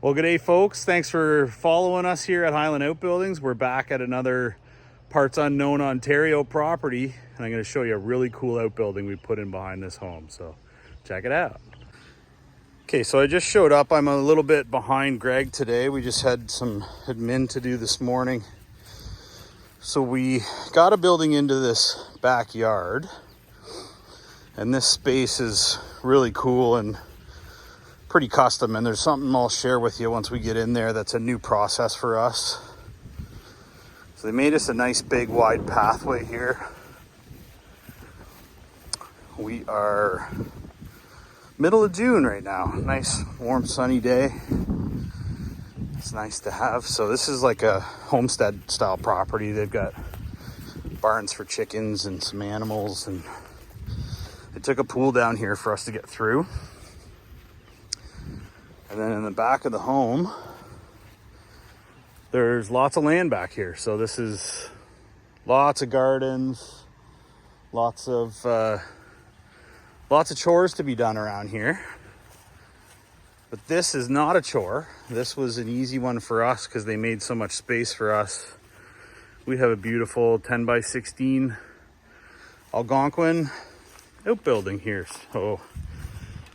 Well, good day, folks. Thanks for following us here at Highland Outbuildings. We're back at another Parts Unknown Ontario property, and I'm going to show you a really cool outbuilding we put in behind this home. So check it out. Okay, so I just showed up. I'm a little bit behind Greg today. We just had some admin to do this morning. So we got a building into this backyard, and this space is really cool and pretty custom, and there's something I'll share with you once we get in there that's a new process for us. So they made us a nice big wide pathway here. We are middle of June right now. Nice warm sunny day. It's nice to have. So this is like a homestead style property. They've got barns for chickens and some animals, and they took a pool down here for us to get through. And then in the back of the home, there's lots of land back here. So this is lots of gardens, lots of chores to be done around here. But this is not a chore. This was an easy one for us because they made so much space for us. We have a beautiful 10 by 16 Algonquin outbuilding here. So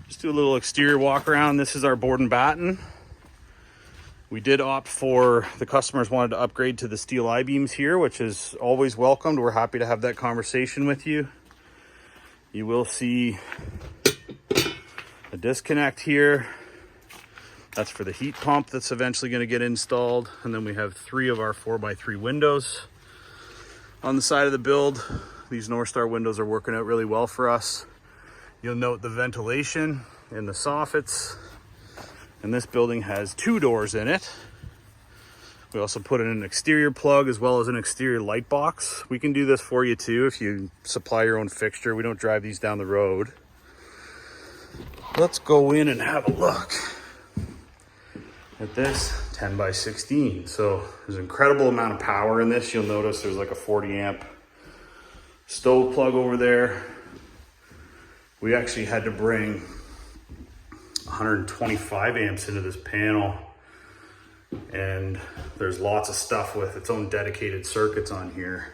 just do a little exterior walk around. This is our board and batten. We did opt for, the customers wanted to upgrade to the steel I-beams here, which is always welcomed. We're happy to have that conversation with you. You will see a disconnect here. That's for the heat pump that's eventually going to get installed. And then we have 3 of our 4x3 windows on the side of the build. These North Star windows are working out really well for us. You'll note the ventilation in the soffits. And this building has 2 doors in it. We also put in an exterior plug as well as an exterior light box. We can do this for you too if you supply your own fixture. We don't drive these down the road. Let's go in and have a look at this 10 by 16. So there's an incredible amount of power in this. You'll notice there's like a 40 amp stove plug over there. We actually had to bring 125 amps into this panel, and there's lots of stuff with its own dedicated circuits on here.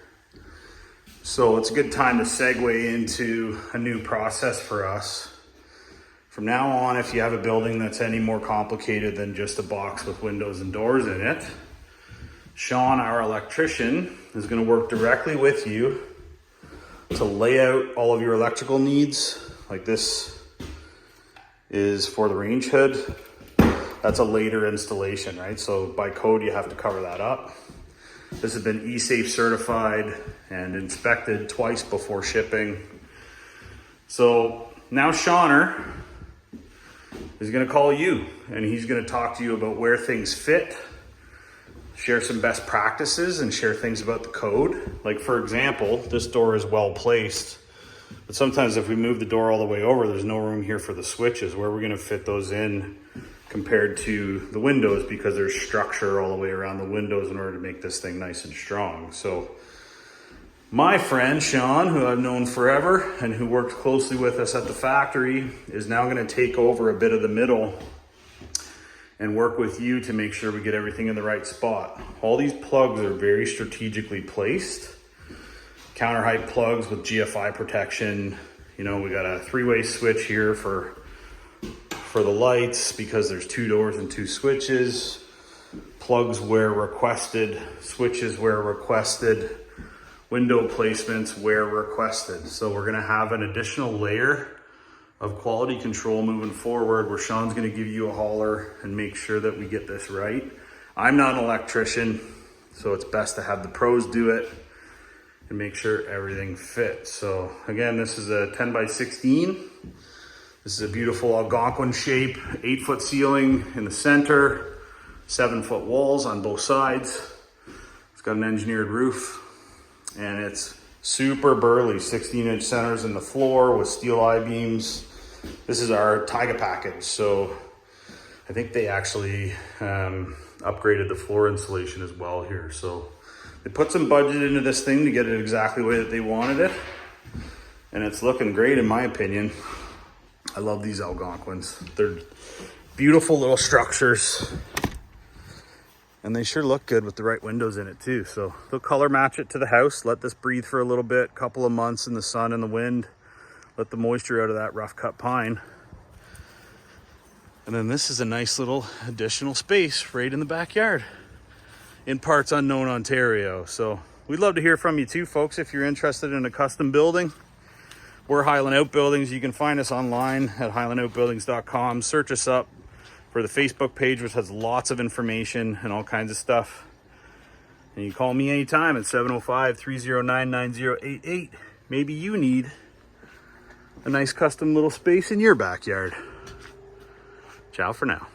So it's a good time to segue into a new process for us. From now on, if you have a building that's any more complicated than just a box with windows and doors in it, Sean, our electrician, is going to work directly with you to lay out all of your electrical needs. Like this is for the range hood. That's a later installation, right? So by code, you have to cover that up. This has been E-Safe certified and inspected twice before shipping. So now Shauner is gonna call you, and he's gonna talk to you about where things fit, share some best practices, and share things about the code. Like for example, this door is well placed, but sometimes if we move the door all the way over, there's no room here for the switches. Where we're gonna fit those in compared to the windows, because there's structure all the way around the windows in order to make this thing nice and strong. So my friend Sean, who I've known forever and who worked closely with us at the factory, is now gonna take over a bit of the middle and work with you to make sure we get everything in the right spot. All these plugs are very strategically placed. Counter height plugs with GFI protection. You know, we got a 3-way switch here for the lights because there's 2 doors and 2 switches. Plugs where requested, switches where requested, window placements where requested. So we're gonna have an additional layer of quality control moving forward, where Sean's gonna give you a holler and make sure that we get this right. I'm not an electrician, so it's best to have the pros do it and make sure everything fits. So again, this is a 10 by 16. This is a beautiful Algonquin shape, 8-foot ceiling in the center, 7-foot walls on both sides. It's got an engineered roof, and it's super burly, 16-inch centers in the floor with steel I-beams. This is our Taiga package. So I think they actually upgraded the floor insulation as well here. So they put some budget into this thing to get it exactly the way that they wanted it. And it's looking great in my opinion. I love these Algonquins. They're Beautiful little structures. And they sure look good with the right windows in it too. So they'll color match it to the house. Let this breathe for a little bit, couple of months in the sun and the wind. Let the moisture out of that rough cut pine. And then this is a nice little additional space right in the backyard in parts unknown Ontario. So we'd love to hear from you too, folks, if you're interested in a custom building. We're Highland Outbuildings. You can find us online at highlandoutbuildings.com. Search us up for the Facebook page, which has lots of information and all kinds of stuff. And you can call me anytime at 705-309-9088. Maybe you need a nice custom little space in your backyard. Ciao for now.